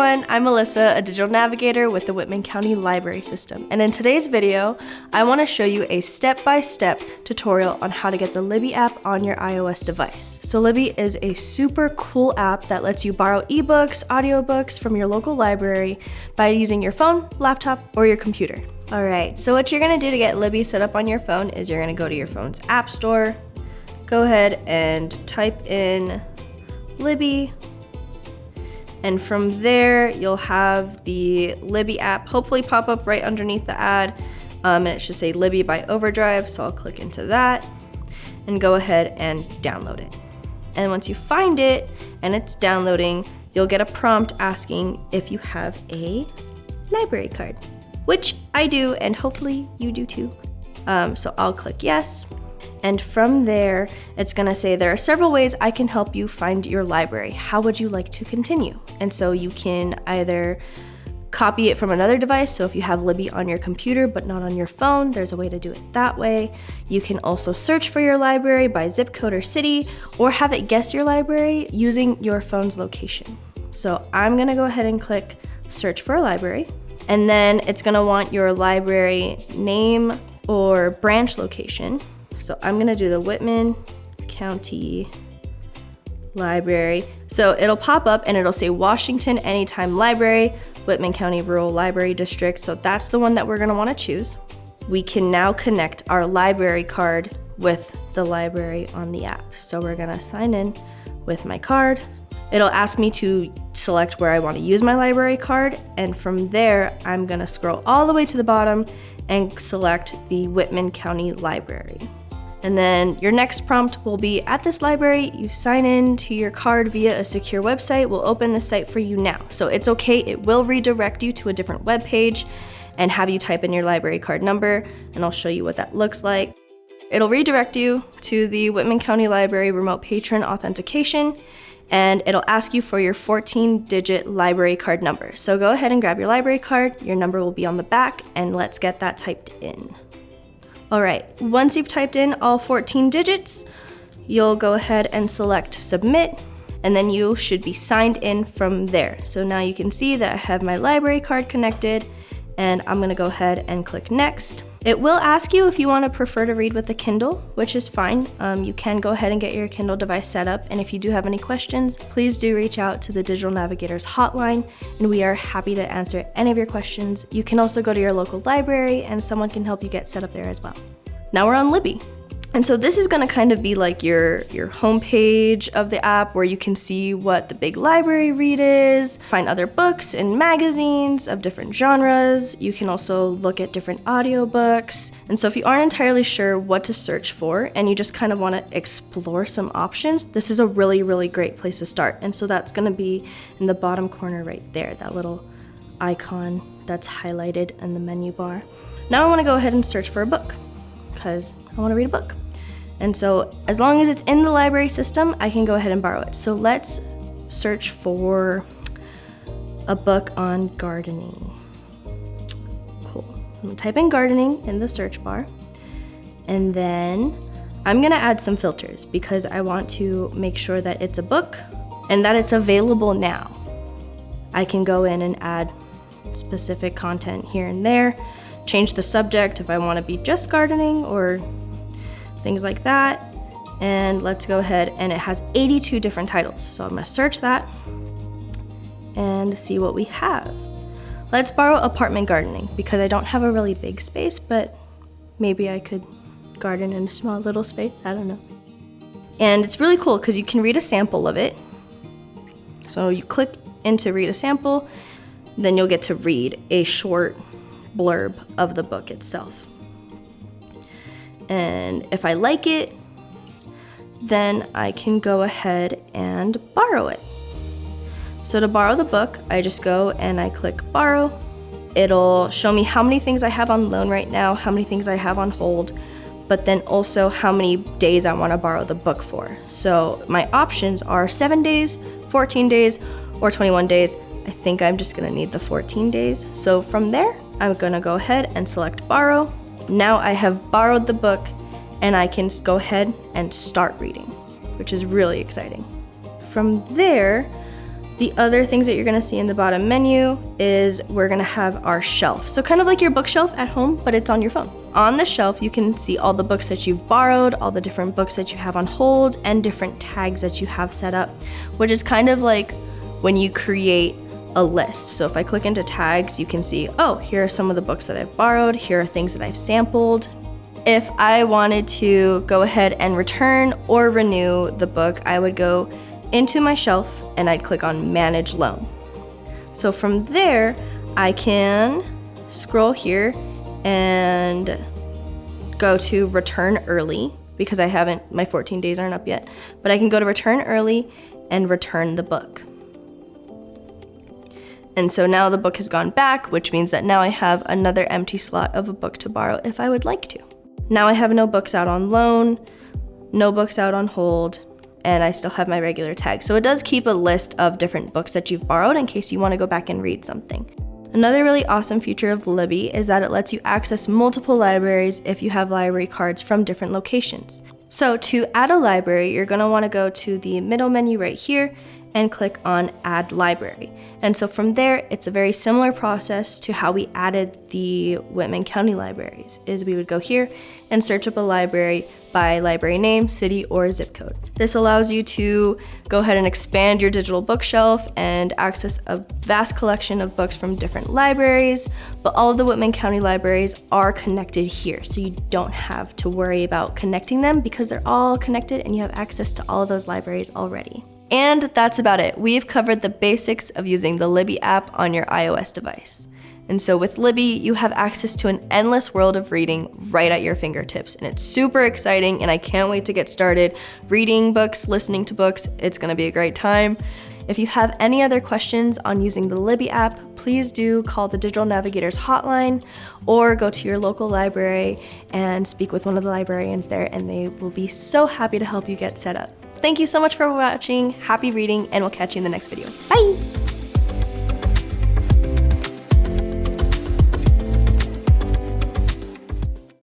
everyone, I'm Melissa, a digital navigator with the Whitman County Library System. And in today's video, I want to show you a step-by-step tutorial on how to get the Libby app on your iOS device. So Libby is a super cool app that lets you borrow eBooks, audiobooks from your local library by using your phone, laptop, or your computer. All right, so what you're gonna do to get Libby set up on your phone is you're gonna go to your phone's app store, go ahead and type in Libby, and from there you'll have the Libby app hopefully pop up right underneath the ad, and it should say Libby by OverDrive, so I'll click into that and go ahead and download it. And once you find it and it's downloading, you'll get a prompt asking if you have a library card, which I do, and hopefully you do too. So I'll click yes. And from there, it's gonna say there are several ways I can help you find your library. How would you like to continue? And so you can either copy it from another device. So if you have Libby on your computer but not on your phone, there's a way to do it that way. You can also search for your library by zip code or city, or have it guess your library using your phone's location. So I'm gonna go ahead and click search for a library. And then it's gonna want your library name or branch location. So I'm gonna do the Whitman County Library. So it'll pop up and it'll say Washington Anytime Library, Whitman County Rural Library District. So that's the one that we're gonna wanna choose. We can now connect our library card with the library on the app. So we're gonna sign in with my card. It'll ask me to select where I want to use my library card, and from there, I'm gonna scroll all the way to the bottom and select the Whitman County Library. And then your next prompt will be, at this library, you sign in to your card via a secure website. We'll open the site for you now. So it's okay, it will redirect you to a different web page and have you type in your library card number, and I'll show you what that looks like. It'll redirect you to the Whitman County Library Remote Patron Authentication, and it'll ask you for your 14-digit library card number. So go ahead and grab your library card, your number will be on the back, and let's get that typed in. All right, once you've typed in all 14 digits, you'll go ahead and select submit, and then you should be signed in from there. So now you can see that I have my library card connected, and I'm gonna go ahead and click next. It will ask you if you want to prefer to read with a Kindle, which is fine. You can go ahead and get your Kindle device set up, and if you do have any questions, please do reach out to the Digital Navigators hotline, and we are happy to answer any of your questions. You can also go to your local library, and someone can help you get set up there as well. Now we're on Libby. And so this is gonna kind of be like your homepage of the app, where you can see what the big library read is, find other books and magazines of different genres. You can also look at different audiobooks. And so if you aren't entirely sure what to search for and you just kind of wanna explore some options, this is a really, really great place to start. And so that's gonna be in the bottom corner right there, that little icon that's highlighted in the menu bar. Now I wanna go ahead and search for a book, because I want to read a book. And so as long as it's in the library system, I can go ahead and borrow it. So let's search for a book on gardening. Cool. I'm gonna type in gardening in the search bar. And then I'm gonna add some filters because I want to make sure that it's a book and that it's available now. I can go in and add specific content here and there, change the subject if I want to be just gardening or things like that. And let's go ahead, and it has 82 different titles. So I'm gonna search that and see what we have. Let's borrow apartment gardening because I don't have a really big space, but maybe I could garden in a small little space, I don't know. And it's really cool because you can read a sample of it. So you click into read a sample, then you'll get to read a short blurb of the book itself. And if I like it, then I can go ahead and borrow it. So to borrow the book, I just go and I click borrow. It'll show me how many things I have on loan right now, how many things I have on hold, but then also how many days I want to borrow the book for. So my options are 7 days, 14 days, or 21 days. I think I'm just gonna need the 14 days. So from there, I'm gonna go ahead and select borrow. Now I have borrowed the book and I can go ahead and start reading, which is really exciting. From there, The other things that you're gonna see in the bottom menu is we're gonna have our shelf. So kind of like your bookshelf at home, but it's on your phone. On the shelf, you can see all the books that you've borrowed, all the different books that you have on hold, and different tags that you have set up, which is kind of like when you create a list. So if I click into tags, you can see, oh, here are some of the books that I've borrowed, here are things that I've sampled. If I wanted to go ahead and return or renew the book, I would go into my shelf and I'd click on Manage Loan. So from there, I can scroll here and go to Return Early because my 14 days aren't up yet, but I can go to Return Early and return the book. And so now the book has gone back, which means that now I have another empty slot of a book to borrow if I would like to. Now I have no books out on loan, no books out on hold, and I still have my regular tag. So it does keep a list of different books that you've borrowed in case you want to go back and read something. Another really awesome feature of Libby is that it lets you access multiple libraries if you have library cards from different locations. So to add a library, you're going to want to go to the middle menu right here and click on Add Library. And so from there, it's a very similar process to how we added the Whitman County libraries, is we would go here and search up a library by library name, city, or zip code. This allows you to go ahead and expand your digital bookshelf and access a vast collection of books from different libraries, but all of the Whitman County libraries are connected here, so you don't have to worry about connecting them because they're all connected and you have access to all of those libraries already. And that's about it. We've covered the basics of using the Libby app on your iOS device. And so with Libby, you have access to an endless world of reading right at your fingertips. And it's super exciting, and I can't wait to get started reading books, listening to books. It's gonna be a great time. If you have any other questions on using the Libby app, please do call the Digital Navigators hotline or go to your local library and speak with one of the librarians there, and they will be so happy to help you get set up. Thank you so much for watching. Happy reading, and we'll catch you in the next video. Bye!